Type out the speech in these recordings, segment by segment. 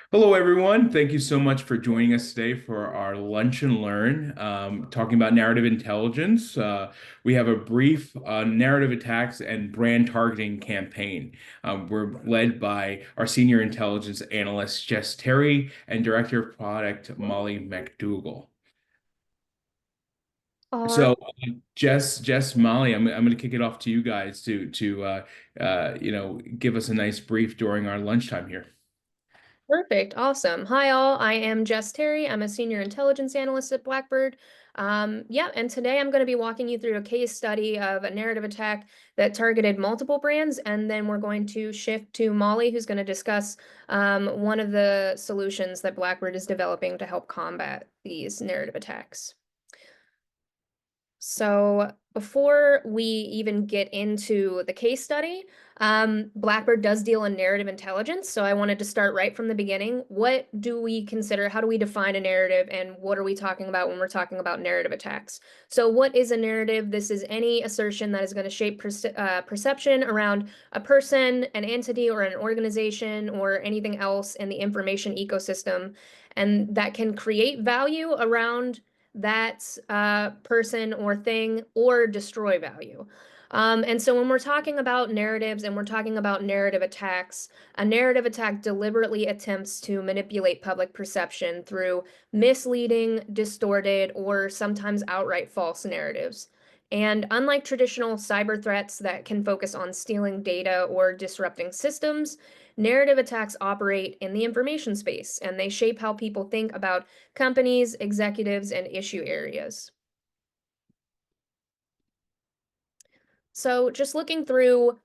Hello, everyone. Thank you so much for joining us today for our Lunch and Learn, talking about narrative intelligence. We have a brief narrative attacks and brand targeting campaign. We're led by our senior intelligence analyst, Jess Terry, and director of product, Mollie Macdougal. All So, Jess, Mollie, I'm going to kick it off to you guys to give us a nice brief during our lunchtime here. Perfect. Awesome. Hi, all. I am Jess Terry. I'm a senior intelligence analyst at Blackbird. Yeah, and today I'm going to be walking you through a case study of a narrative attack that targeted multiple brands, and then we're going to shift to Molly, who's going to discuss one of the solutions that Blackbird is developing to help combat these narrative attacks. So before we even get into the case study, Blackbird does deal in narrative intelligence. So I wanted to start right from the beginning. What do we consider? How do we define a narrative? And what are we talking about when we're talking about narrative attacks? So what is a narrative? This is any assertion that is going to shape perception around a person, an entity, or an organization, or anything else in the information ecosystem, and that can create value around that person or thing or destroy value. And so when we're talking about narratives and we're talking about narrative attacks, a narrative attack deliberately attempts to manipulate public perception through misleading, distorted, or sometimes outright false narratives. And unlike traditional cyber threats that can focus on stealing data or disrupting systems, narrative attacks operate in the information space and they shape how people think about companies, executives, and issue areas. So just looking through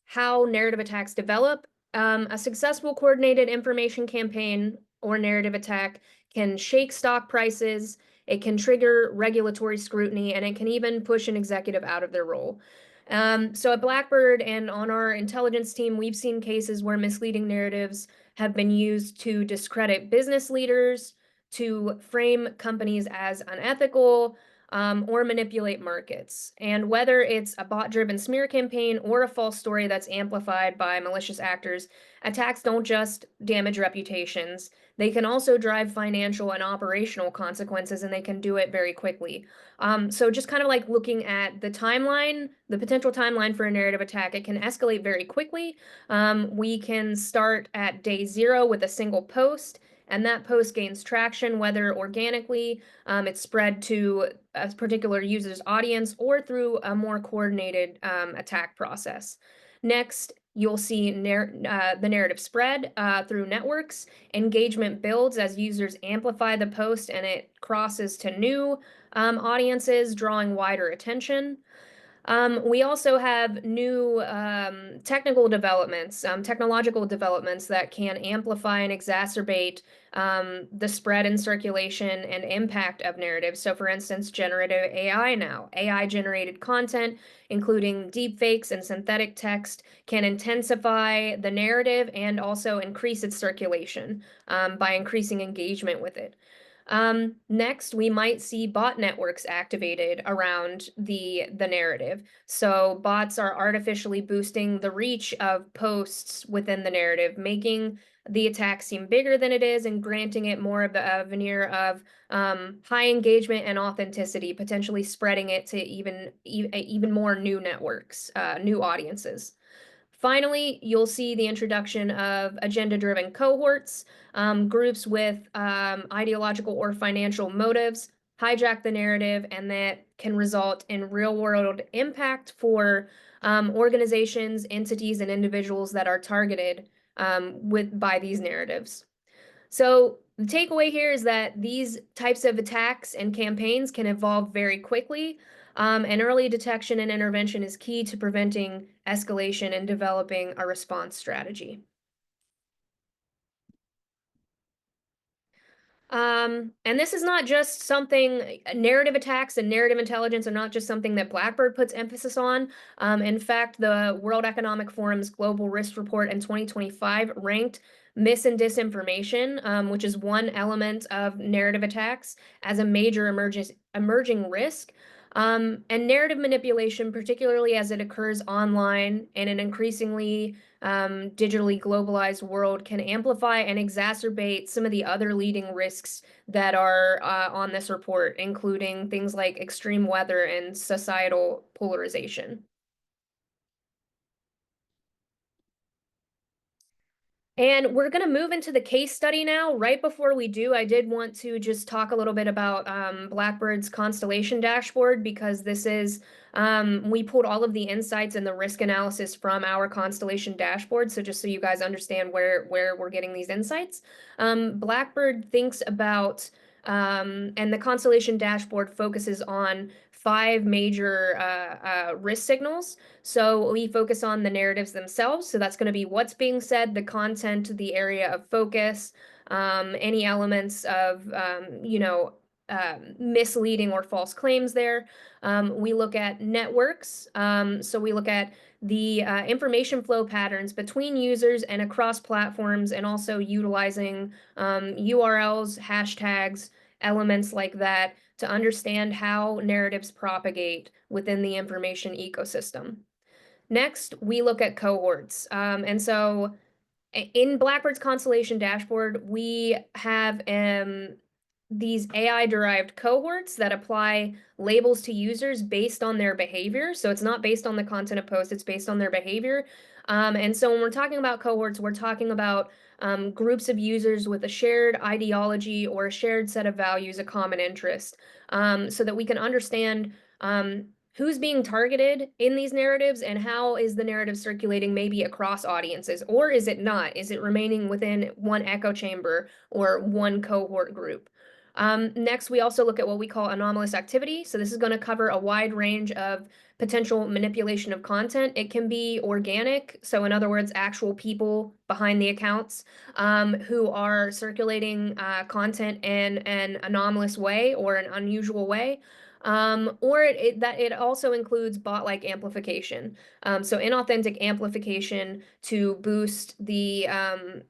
how narrative attacks develop, a successful coordinated information campaign or narrative attack can shake stock prices, it can trigger regulatory scrutiny, and it can even push an executive out of their role. So at Blackbird and on our intelligence team, we've seen cases where misleading narratives have been used to discredit business leaders, to frame companies as unethical, or manipulate markets. And whether it's a bot-driven smear campaign or a false story that's amplified by malicious actors, attacks don't just damage reputations. They can also drive financial and operational consequences, and they can do it very quickly. So just kind of like looking at the timeline, the potential timeline for a narrative attack, it can escalate very quickly. We can start at day 0 with a single post, and that post gains traction, whether organically, it's spread to a particular user's audience, or through a more coordinated attack process. Next, you'll see the narrative spread through networks. Engagement builds as users amplify the post and it crosses to new audiences, drawing wider attention. We also have new technical developments, technological developments that can amplify and exacerbate the spread and circulation and impact of narratives. So, for instance, generative AI now, AI generated content, including deepfakes and synthetic text, can intensify the narrative and also increase its circulation by increasing engagement with it. Next, we might see bot networks activated around the narrative. So bots are artificially boosting the reach of posts within the narrative, making the attack seem bigger than it is and granting it more of a veneer of high engagement and authenticity, potentially spreading it to even more new networks, new audiences. Finally, you'll see the introduction of agenda-driven cohorts, groups with ideological or financial motives, hijack the narrative, and that can result in real-world impact for organizations, entities, and individuals that are targeted by these narratives. So the takeaway here is that these types of attacks and campaigns can evolve very quickly, and early detection and intervention is key to preventing escalation and developing a response strategy. And this is not just something, narrative attacks and narrative intelligence are not just something that Blackbird puts emphasis on. In fact, the World Economic Forum's Global Risk Report in 2025 ranked mis and disinformation, which is one element of narrative attacks, as a major emerging risk. And narrative manipulation, particularly as it occurs online in an increasingly digitally globalized world can amplify and exacerbate some of the other leading risks that are on this report, including things like extreme weather and societal polarization. And we're going to move into the case study now. Right before we do, I did want to just talk a little bit about Blackbird's constellation dashboard, because this is, we pulled all of the insights and the risk analysis from our constellation dashboard. So just so you guys understand where we're getting these insights. Blackbird thinks about, and the constellation dashboard focuses on 5 major risk signals. So we focus on the narratives themselves. So that's going to be what's being said, the content, the area of focus, any elements of, misleading or false claims there. We look at networks. So we look at the information flow patterns between users and across platforms, and also utilizing URLs, hashtags, elements like that to understand how narratives propagate within the information ecosystem. Next, we look at cohorts. And so in Blackbird's constellation dashboard, we have these AI-derived cohorts that apply labels to users based on their behavior. So it's not based on the content of post, it's based on their behavior. And so when we're talking about cohorts, we're talking about groups of users with a shared ideology or a shared set of values, a common interest, so that we can understand who's being targeted in these narratives and how is the narrative circulating maybe across audiences, or is it not? Is it remaining within one echo chamber or one cohort group? Next, we also look at what we call anomalous activity. So this is going to cover a wide range of potential manipulation of content. It can be organic, so in other words, actual people behind the accounts who are circulating content in an anomalous way or an unusual way. Or it also includes bot-like amplification. So inauthentic amplification to boost the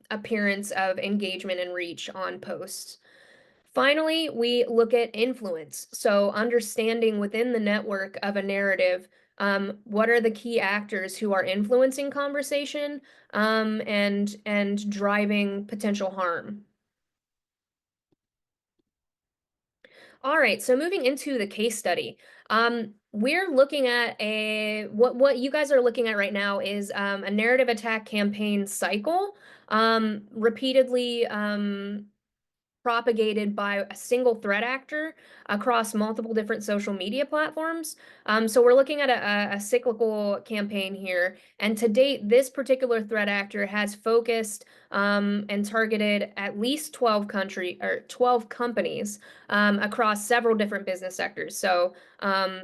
appearance of engagement and reach on posts. Finally, we look at influence. So understanding within the network of a narrative, what are the key actors who are influencing conversation, and driving potential harm. All right, so moving into the case study, we're looking at what you guys are looking at right now is a narrative attack campaign cycle, repeatedly propagated by a single threat actor across multiple different social media platforms. So we're looking at a cyclical campaign here, and to date, this particular threat actor has focused and targeted at least 12 companies across several different business sectors. So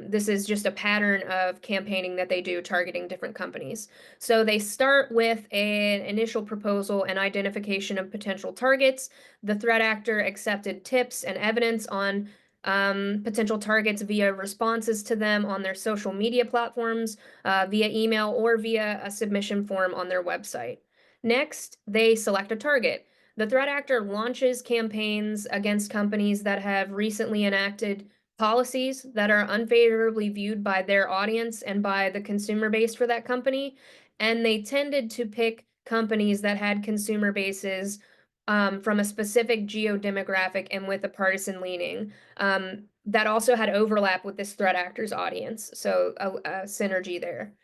this is just a pattern of campaigning that they do targeting different companies. So they start with an initial proposal and identification of potential targets. The threat actor accepted tips and evidence on potential targets via responses to them on their social media platforms, via email, or via a submission form on their website. Next, they select a target. The threat actor launches campaigns against companies that have recently enacted policies that are unfavorably viewed by their audience and by the consumer base for that company. And they tended to pick companies that had consumer bases from a specific geo-demographic and with a partisan leaning. That also had overlap with this threat actor's audience, so a synergy there.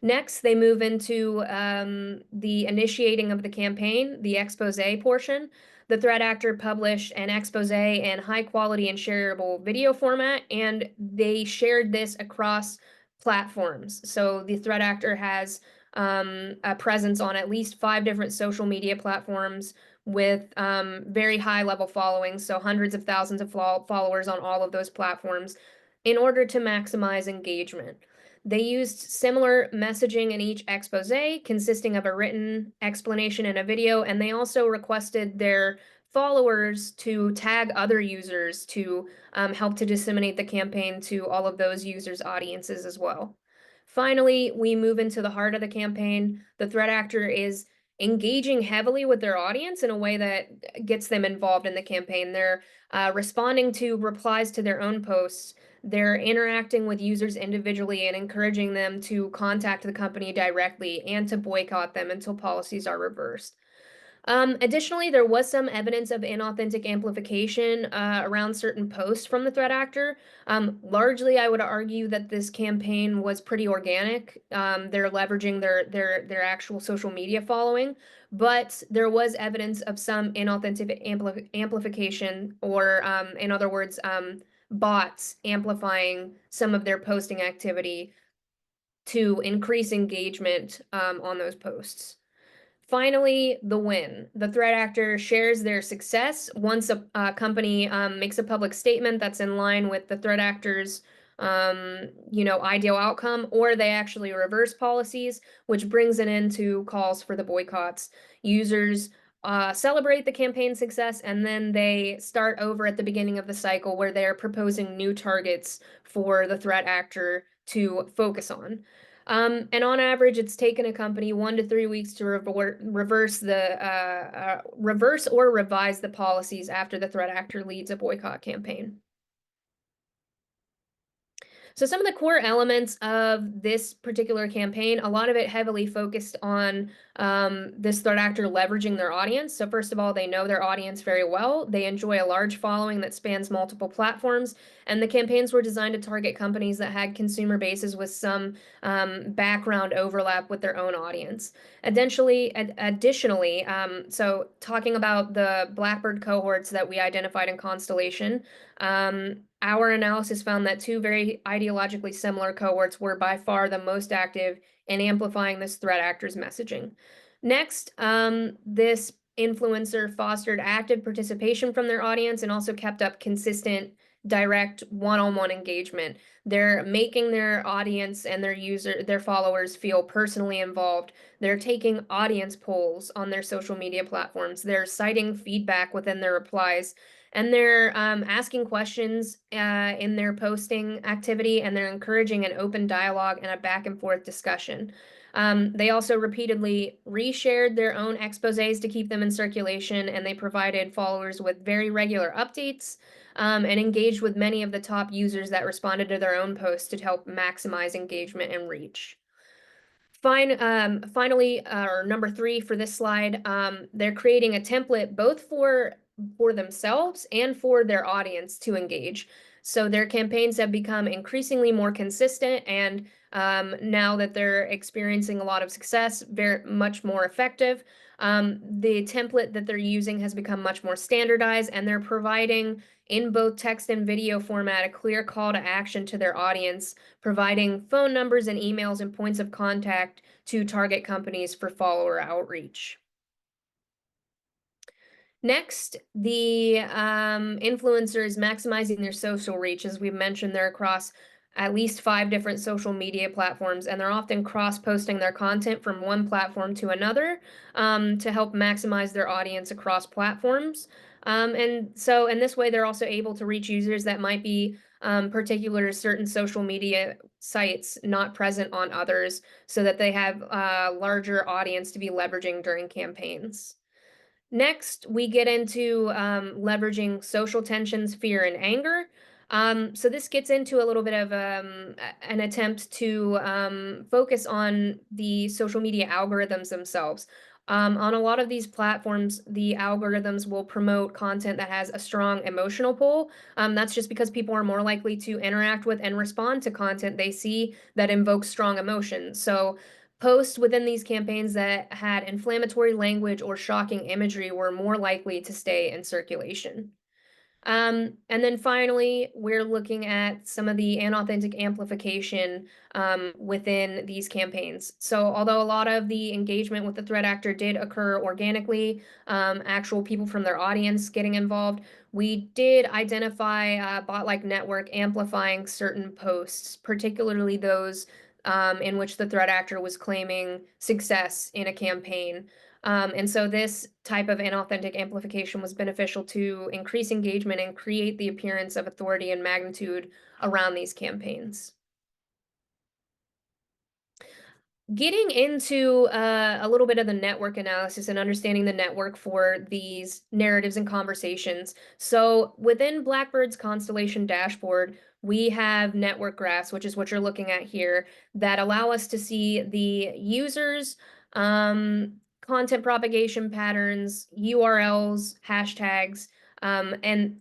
Next, they move into the initiating of the campaign, the expose portion. The threat actor published an expose in high quality and shareable video format, and they shared this across platforms. So the threat actor has a presence on at least 5 different social media platforms with very high level following, so hundreds of thousands of followers on all of those platforms in order to maximize engagement. They used similar messaging in each expose, consisting of a written explanation and a video, and they also requested their followers to tag other users to help to disseminate the campaign to all of those users' audiences as well. Finally, we move into the heart of the campaign. The threat actor is engaging heavily with their audience in a way that gets them involved in the campaign. They're responding to replies to their own posts. They're interacting with users individually and encouraging them to contact the company directly and to boycott them until policies are reversed. Additionally, there was some evidence of inauthentic amplification around certain posts from the threat actor. Largely, I would argue that this campaign was pretty organic. They're leveraging their actual social media following, but there was evidence of some inauthentic amplification, or in other words, bots amplifying some of their posting activity to increase engagement on those posts. Finally, the win. The threat actor shares their success once a company makes a public statement that's in line with the threat actor's ideal outcome, or they actually reverse policies, which brings it into calls for the boycotts. Users celebrate the campaign success, and then they start over at the beginning of the cycle where they're proposing new targets for the threat actor to focus on. And on average, it's taken a company 1 to 3 weeks to reverse or revise the policies after the threat actor leads a boycott campaign. So some of the core elements of this particular campaign, a lot of it heavily focused on this threat actor leveraging their audience. So first of all, they know their audience very well. They enjoy a large following that spans multiple platforms, and the campaigns were designed to target companies that had consumer bases with some background overlap with their own audience. Additionally, so talking about the Blackbird cohorts that we identified in Constellation, our analysis found that two very ideologically similar cohorts were by far the most active in amplifying this threat actor's messaging. Next, this influencer fostered active participation from their audience and also kept up consistent, direct one-on-one engagement. They're making their audience and their followers feel personally involved. They're taking audience polls on their social media platforms. They're citing feedback within their replies, and they're asking questions in their posting activity, and they're encouraging an open dialogue and a back and forth discussion. They also repeatedly reshared their own exposés to keep them in circulation, and they provided followers with very regular updates and engaged with many of the top users that responded to their own posts to help maximize engagement and reach. Finally, or number 3 for this slide, they're creating a template both for themselves and for their audience to engage. So their campaigns have become increasingly more consistent, and now that they're experiencing a lot of success, very much more effective. The template that they're using has become much more standardized, and they're providing in both text and video format a clear call to action to their audience, providing phone numbers and emails and points of contact to target companies for follower outreach. Next, the influencers maximizing their social reach. As we've mentioned, they're across at least 5 different social media platforms, and they're often cross-posting their content from one platform to another to help maximize their audience across platforms. And so in this way, they're also able to reach users that might be particular to certain social media sites, not present on others, so that they have a larger audience to be leveraging during campaigns. Next, we get into leveraging social tensions, fear, and anger. So this gets into a little bit of an attempt to focus on the social media algorithms themselves. On a lot of these platforms, the algorithms will promote content that has a strong emotional pull. That's just because people are more likely to interact with and respond to content they see that invokes strong emotion. So posts within these campaigns that had inflammatory language or shocking imagery were more likely to stay in circulation. And then finally, we're looking at some of the inauthentic amplification within these campaigns. So although a lot of the engagement with the threat actor did occur organically, actual people from their audience getting involved, we did identify a bot-like network amplifying certain posts, particularly those in which the threat actor was claiming success in a campaign. And so this type of inauthentic amplification was beneficial to increase engagement and create the appearance of authority and magnitude around these campaigns. Getting into a little bit of the network analysis and understanding the network for these narratives and conversations. So within Blackbird's constellation dashboard, we have network graphs, which is what you're looking at here, that allow us to see the users, content propagation patterns, URLs, hashtags, and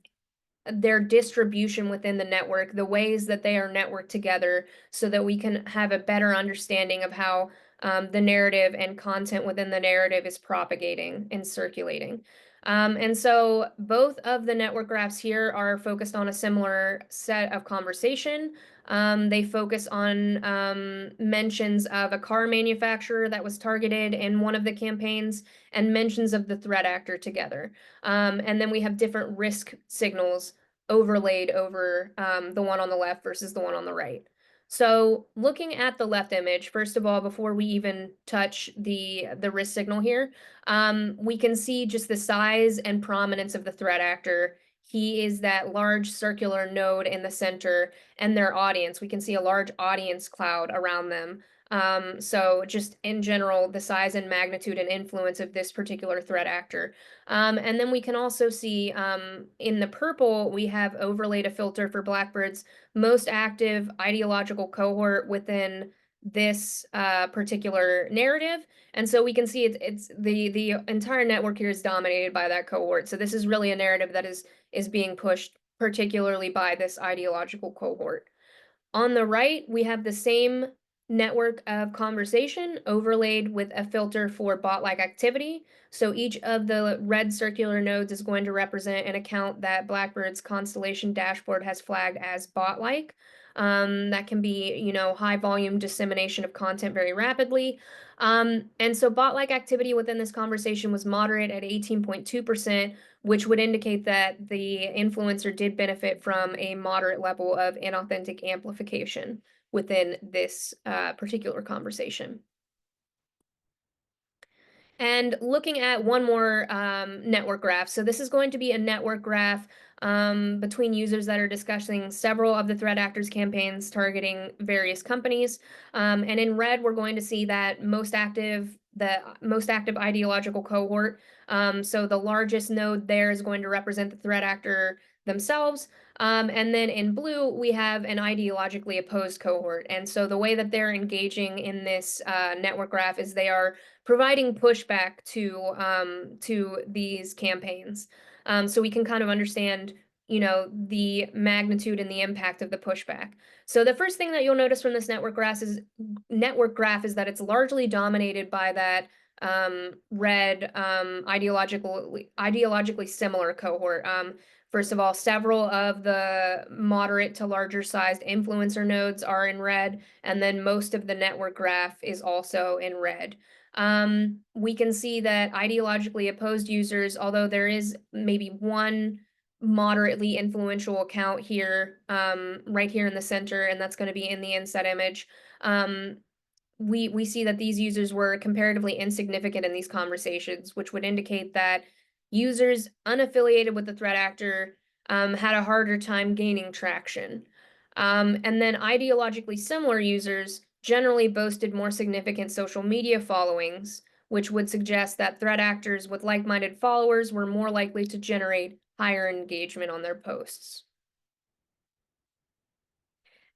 their distribution within the network, the ways that they are networked together, so that we can have a better understanding of how the narrative and content within the narrative is propagating and circulating. And so both of the network graphs here are focused on a similar set of conversation. They focus on mentions of a car manufacturer that was targeted in one of the campaigns and mentions of the threat actor together. And then we have different risk signals overlaid over the one on the left versus the one on the right. So looking at the left image, first of all, before we even touch the risk signal here, we can see just the size and prominence of the threat actor. He is that large circular node in the center, and their audience. We can see a large audience cloud around them. So just in general, the size and magnitude and influence of this particular threat actor. And then we can also see in the purple, we have overlaid a filter for Blackbird's most active ideological cohort within this particular narrative. And so we can see it's the entire network here is dominated by that cohort. So this is really a narrative that is being pushed particularly by this ideological cohort. On the right, we have the same network of conversation overlaid with a filter for bot-like activity. So each of the red circular nodes is going to represent an account that Blackbird's constellation dashboard has flagged as bot-like. That can be, high volume dissemination of content very rapidly. And so bot-like activity within this conversation was moderate at 18.2%, which would indicate that the influencer did benefit from a moderate level of inauthentic amplification within this particular conversation. And looking at one more network graph. So this is going to be a network graph between users that are discussing several of the threat actors campaigns targeting various companies. And in red, we're going to see that the most active ideological cohort. So the largest node there is going to represent the threat actor themselves. And then in blue, we have an ideologically opposed cohort. And so the way that they're engaging in this network graph is they are providing pushback to these campaigns. So we can kind of understand, the magnitude and the impact of the pushback. So the first thing that you'll notice from this network graph is that it's largely dominated by that red ideologically similar cohort. First of all, several of the moderate to larger sized influencer nodes are in red, and then most of the network graph is also in red. We can see that ideologically opposed users, although there is maybe one moderately influential account here, right here in the center, and that's going to be in the inset image. We see that these users were comparatively insignificant in these conversations, which would indicate that users unaffiliated with the threat actor had a harder time gaining traction. And then ideologically similar users generally boasted more significant social media followings, which would suggest that threat actors with like-minded followers were more likely to generate higher engagement on their posts.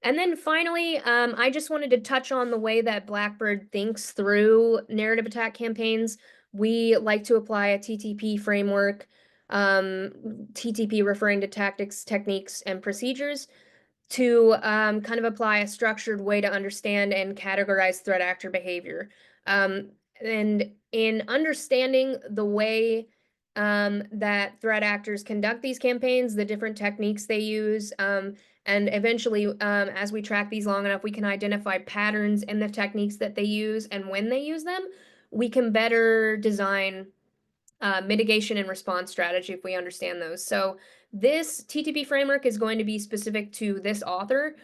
And then finally, I just wanted to touch on the way that Blackbird thinks through narrative attack campaigns. We like to apply a TTP framework, TTP referring to tactics, techniques, and procedures, to kind of apply a structured way to understand and categorize threat actor behavior. And in understanding the way that threat actors conduct these campaigns, the different techniques they use, and eventually, as we track these long enough, we can identify patterns in the techniques that they use and when they use them. We can better design mitigation and response strategy if we understand those. So this TTP framework is going to be specific to this author.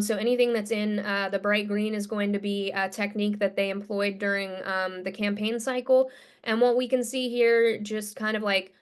So anything that's in the bright green is going to be a technique that they employed during the campaign cycle. And what we can see here, just kind of like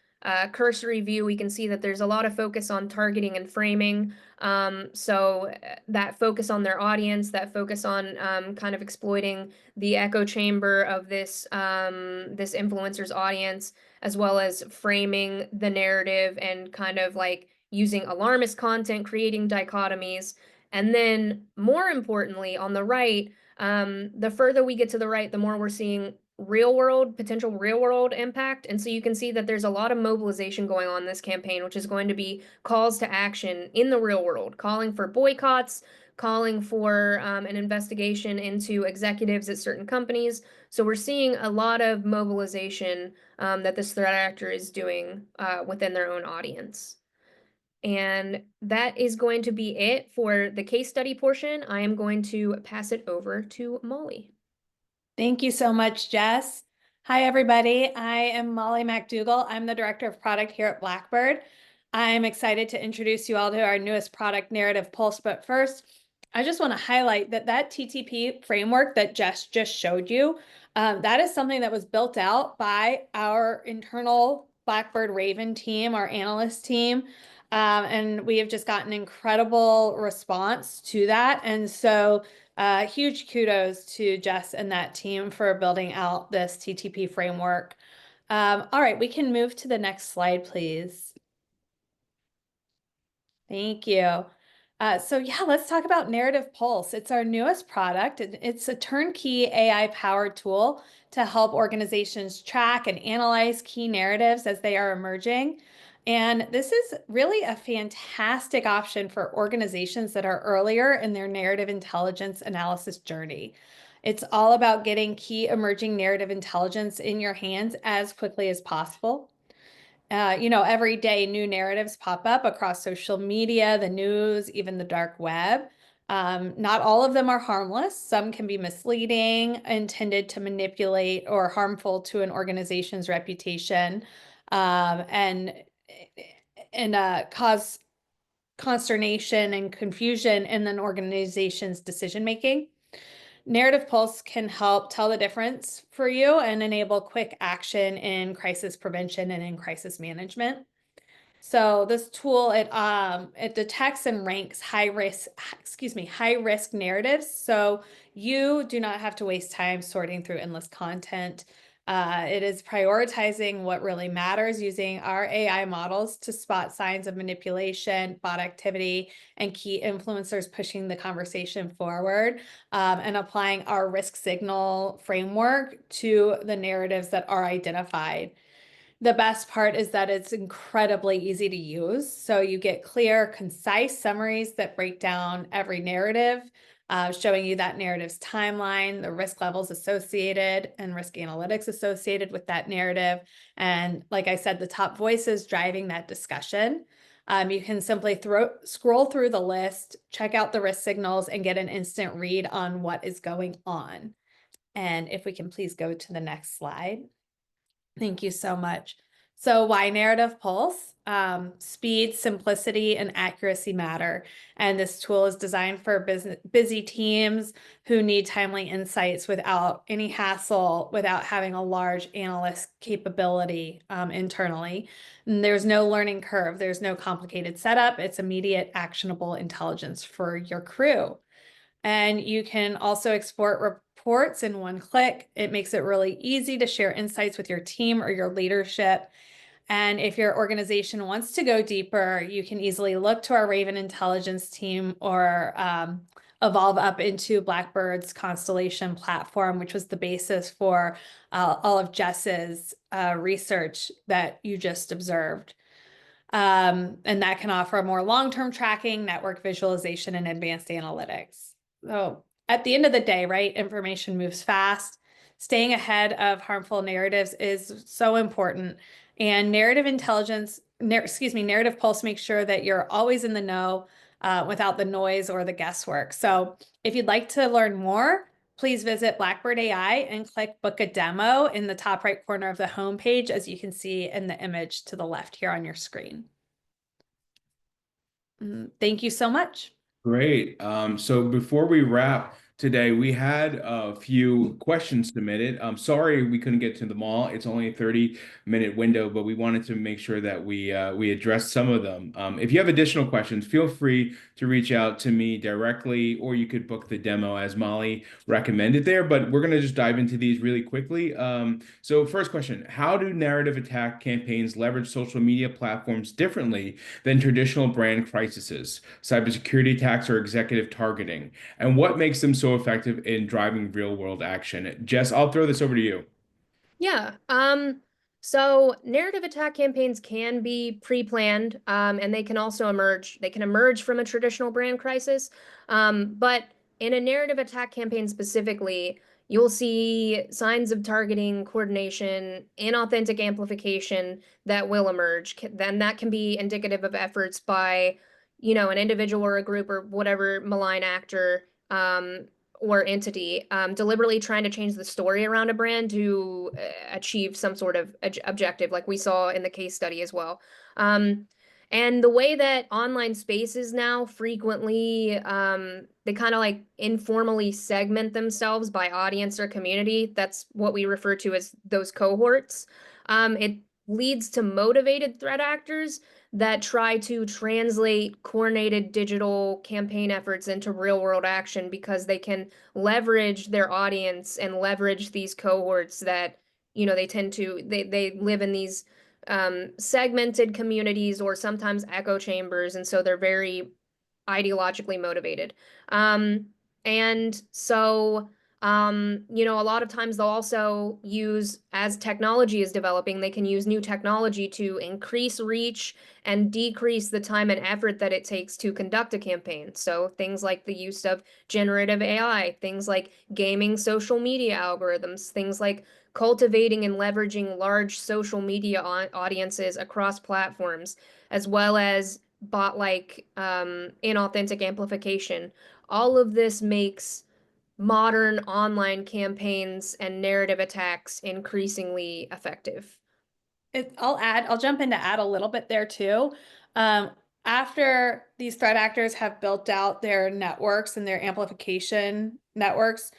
cursory view, we can see that there's a lot of focus on targeting and framing. That focus on their audience, that focus on kind of exploiting the echo chamber of this influencer's audience, as well as framing the narrative and kind of like using alarmist content, creating dichotomies. And then more importantly, on the right, the further we get to the right, the more we're seeing potential real world impact. And so you can see that there's a lot of mobilization going on in this campaign, which is going to be calls to action in the real world, calling for boycotts, calling for an investigation into executives at certain companies. So we're seeing a lot of mobilization that this threat actor is doing within their own audience. And that is going to be it for the case study portion. I am going to pass it over to Mollie. Thank you so much, Jess. Hi, everybody. I am Mollie Macdougal. I'm the Director of Product here at Blackbird. I'm excited to introduce you all to our newest product, Narrative Pulse. But first, I just want to highlight that TTP framework that Jess just showed you, that is something that was built out by our internal Blackbird Raven team, our analyst team. And we have just gotten incredible response to that. And so huge kudos to Jess and that team for building out this TTP framework. All right, we can move to the next slide, please. Thank you. So yeah, let's talk about Narrative Pulse. It's our newest product. It's a turnkey AI-powered tool to help organizations track and analyze key narratives as they are emerging. And this is really a fantastic option for organizations that are earlier in their narrative intelligence analysis journey. It's all about getting key emerging narrative intelligence in your hands as quickly as possible. Every day new narratives pop up across social media, the news, even the dark web. Not all of them are harmless. Some can be misleading, intended to manipulate, or harmful to an organization's reputation, and cause consternation and confusion in an organization's decision making. Narrative Pulse can help tell the difference for you and enable quick action in crisis prevention and in crisis management. So this tool, it detects and ranks high risk narratives. So you do not have to waste time sorting through endless content. It is prioritizing what really matters using our AI models to spot signs of manipulation, bot activity, and key influencers pushing the conversation forward, and applying our risk signal framework to the narratives that are identified. The best part is that it's incredibly easy to use. So you get clear, concise summaries that break down every narrative, showing you that narrative's timeline, the risk levels associated, and risk analytics associated with that narrative. And like I said, the top voices driving that discussion. You can simply scroll through the list, check out the risk signals, and get an instant read on what is going on. And if we can please go to the next slide. Thank you so much. So why Narrative Pulse? Speed, simplicity, and accuracy matter. And this tool is designed for busy teams who need timely insights without any hassle, without having a large analyst capability internally. And there's no learning curve. There's no complicated setup. It's immediate, actionable intelligence for your crew. And you can also export reports in one click. It makes it really easy to share insights with your team or your leadership. And if your organization wants to go deeper, you can easily look to our Raven Intelligence team or evolve up into Blackbird's Constellation platform, which was the basis for all of Jess's research that you just observed. And that can offer more long-term tracking, network visualization, and advanced analytics. So at the end of the day, right, information moves fast. Staying ahead of harmful narratives is so important. And narrative Pulse makes sure that you're always in the know without the noise or the guesswork. So if you'd like to learn more, please visit Blackbird.AI and click Book a Demo in the top right corner of the homepage, as you can see in the image to the left here on your screen. Thank you so much. Great. So before we wrap, today. We had a few questions submitted. I'm sorry we couldn't get to them all. It's only a 30-minute window, but we wanted to make sure that we addressed some of them. If you have additional questions, feel free to reach out to me directly, or you could book the demo as Mollie recommended there. But we're going to just dive into these really quickly. So first question, how do narrative attack campaigns leverage social media platforms differently than traditional brand crises, cybersecurity attacks, or executive targeting? And what makes them so effective in driving real world action? Jess, I'll throw this over to you. Yeah. So narrative attack campaigns can be pre-planned, and they can also emerge. They can emerge from a traditional brand crisis. But in a narrative attack campaign specifically, you'll see signs of targeting, coordination, inauthentic amplification that will emerge. Then that can be indicative of efforts by, an individual or a group or whatever malign actor, or entity, deliberately trying to change the story around a brand to achieve some sort of objective, like we saw in the case study as well. And the way that online spaces now frequently, they kind of like informally segment themselves by audience or community. That's what we refer to as those cohorts. It leads to motivated threat actors that try to translate coordinated digital campaign efforts into real world action because they can leverage their audience and leverage these cohorts that, they tend to they live in these segmented communities or sometimes echo chambers, and so they're very ideologically motivated. And so, a lot of times they'll also use, as technology is developing, they can use new technology to increase reach and decrease the time and effort that it takes to conduct a campaign. So things like the use of generative AI, things like gaming social media algorithms, things like cultivating and leveraging large social media audiences across platforms, as well as bot-like inauthentic amplification. All of this makes modern online campaigns and narrative attacks increasingly effective. I'll jump in to add a little bit there too. Um, After these threat actors have built out their networks and their amplification networks,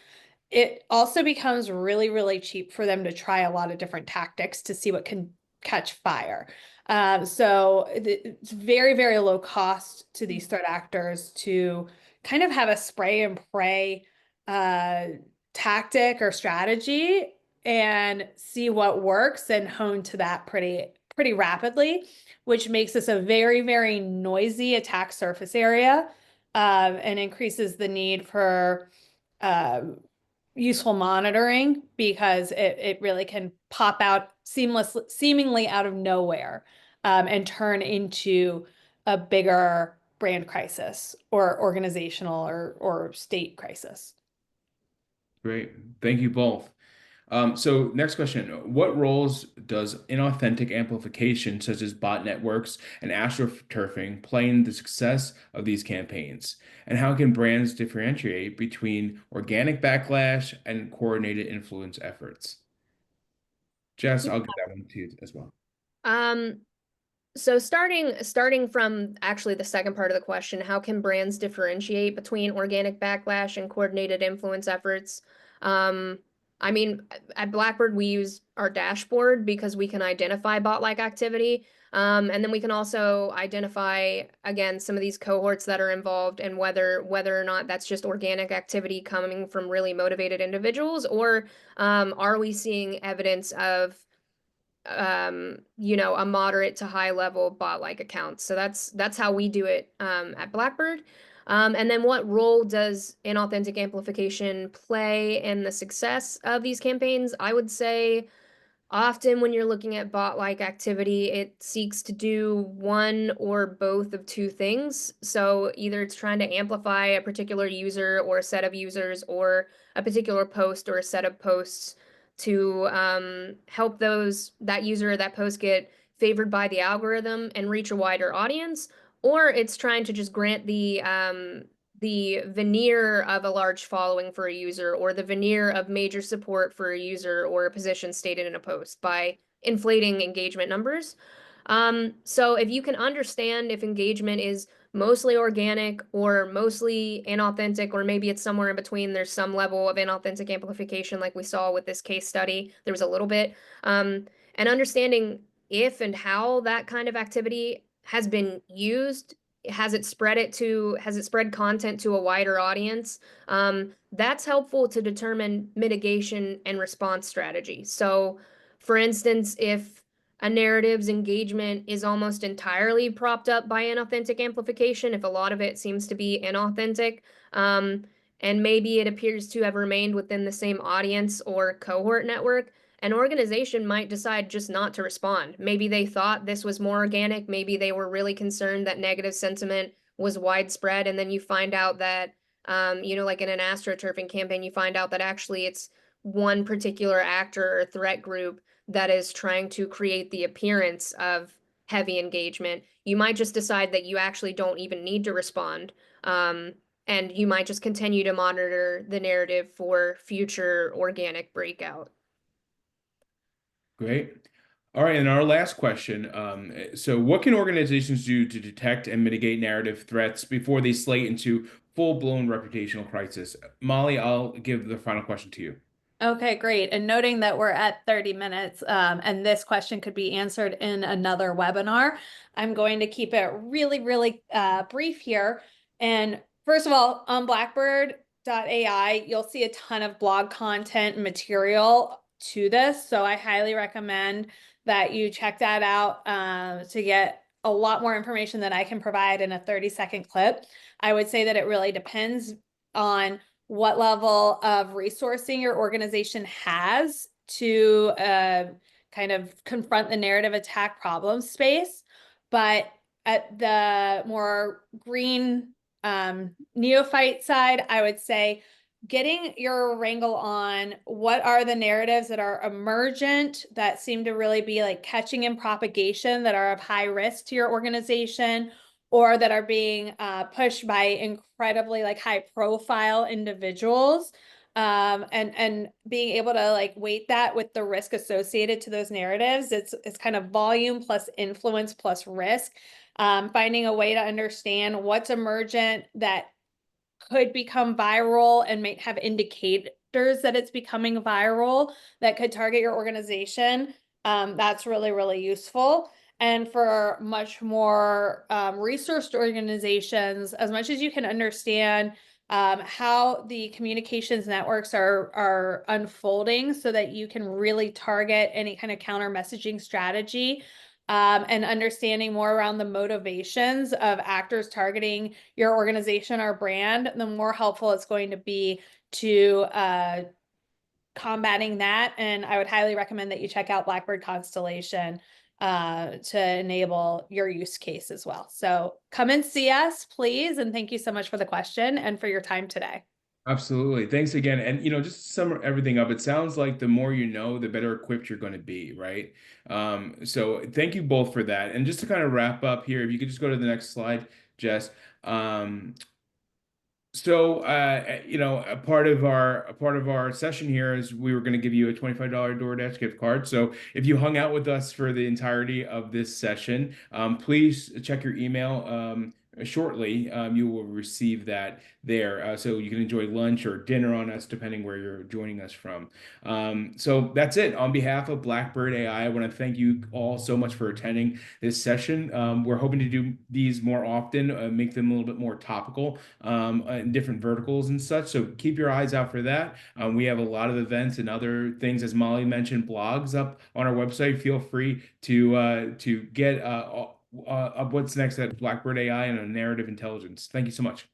it also becomes really, really cheap for them to try a lot of different tactics to see what can catch fire. So it's very, very low cost to these threat actors to kind of have a spray and pray uh, tactic or strategy and see what works and hone to that pretty rapidly, which makes this a very, very noisy attack surface area, and increases the need for useful monitoring because it really can pop out seemingly out of nowhere, and turn into a bigger brand crisis or organizational or state crisis. Great. Thank you both. So next question, what roles does inauthentic amplification, such as bot networks and astroturfing, play in the success of these campaigns? And how can brands differentiate between organic backlash and coordinated influence efforts? Jess, I'll give that one to you as well. Um, So starting from actually the second part of the question, how can brands differentiate between organic backlash and coordinated influence efforts? Um, I mean, at Blackbird, we use our dashboard because we can identify bot-like activity. And then we can also identify, again, some of these cohorts that are involved and whether or not that's just organic activity coming from really motivated individuals, or are we seeing evidence of a moderate to high level bot-like account. So that's how we do it at Blackbird. And then what role does inauthentic amplification play in the success of these campaigns? I would say often when you're looking at bot-like activity, it seeks to do one or both of two things. So either it's trying to amplify a particular user or a set of users or a particular post or a set of posts to help that user or that post get favored by the algorithm and reach a wider audience, or it's trying to just grant the veneer of a large following for a user or the veneer of major support for a user or a position stated in a post by inflating engagement numbers. So if you can understand if engagement is mostly organic or mostly inauthentic, or maybe it's somewhere in between, there's some level of inauthentic amplification, like we saw with this case study, there was a little bit. And understanding if and how that kind of activity has been used, has it spread content to a wider audience? That's helpful to determine mitigation and response strategy. So, for instance, if a narrative's engagement is almost entirely propped up by inauthentic amplification, if a lot of it seems to be inauthentic, um, and maybe it appears to have remained within the same audience or cohort network, an organization might decide just not to respond. Maybe they thought this was more organic. Maybe they were really concerned that negative sentiment was widespread. And then you find out that, like in an astroturfing campaign, you find out that actually it's one particular actor or threat group that is trying to create the appearance of heavy engagement. You might just decide that you actually don't even need to respond. And you might just continue to monitor the narrative for future organic breakout. Great. All right, and our last question. So what can organizations do to detect and mitigate narrative threats before they slate into full-blown reputational crisis? Molly, I'll give the final question to you. Okay, great. And noting that we're at 30 minutes, and this question could be answered in another webinar, I'm going to keep it really, really brief here. And first of all, on Blackbird.AI, you'll see a ton of blog content and material to this. So I highly recommend that you check that out to get a lot more information than I can provide in a 30-second clip. I would say that it really depends on what level of resourcing your organization has to kind of confront the narrative attack problem space. But at the more green neophyte side, I would say getting your wrangle on what are the narratives that are emergent that seem to really be like catching in propagation that are of high risk to your organization, or that are being pushed by incredibly like high profile individuals, and being able to like weight that with the risk associated to those narratives. It's kind of volume plus influence plus risk. Finding a way to understand what's emergent that could become viral and may have indicators that it's becoming viral that could target your organization. That's really, really useful. And for much more resourced organizations, as much as you can understand how the communications networks are unfolding so that you can really target any kind of counter messaging strategy, and understanding more around the motivations of actors targeting your organization or brand, the more helpful it's going to be to combating that. And I would highly recommend that you check out Blackbird Constellation to enable your use case as well. So come and see us, please. And thank you so much for the question and for your time today. Absolutely. Thanks again. And just to sum everything up, it sounds like the more you know, the better equipped you're going to be, right? So thank you both for that. And just to kind of wrap up here, if you could just go to the next slide, Jess. Um, a part of our session here is we were going to give you a $25 DoorDash gift card. So if you hung out with us for the entirety of this session, please check your email. Shortly, you will receive that there. So you can enjoy lunch or dinner on us, depending where you're joining us from. So that's it. On behalf of Blackbird AI, I want to thank you all so much for attending this session. We're hoping to do these more often, make them a little bit more topical, in different verticals and such. So keep your eyes out for that. We have a lot of events and other things, as Molly mentioned, blogs up on our website. Feel free to get what's next at Blackbird AI and a narrative intelligence. Thank you so much.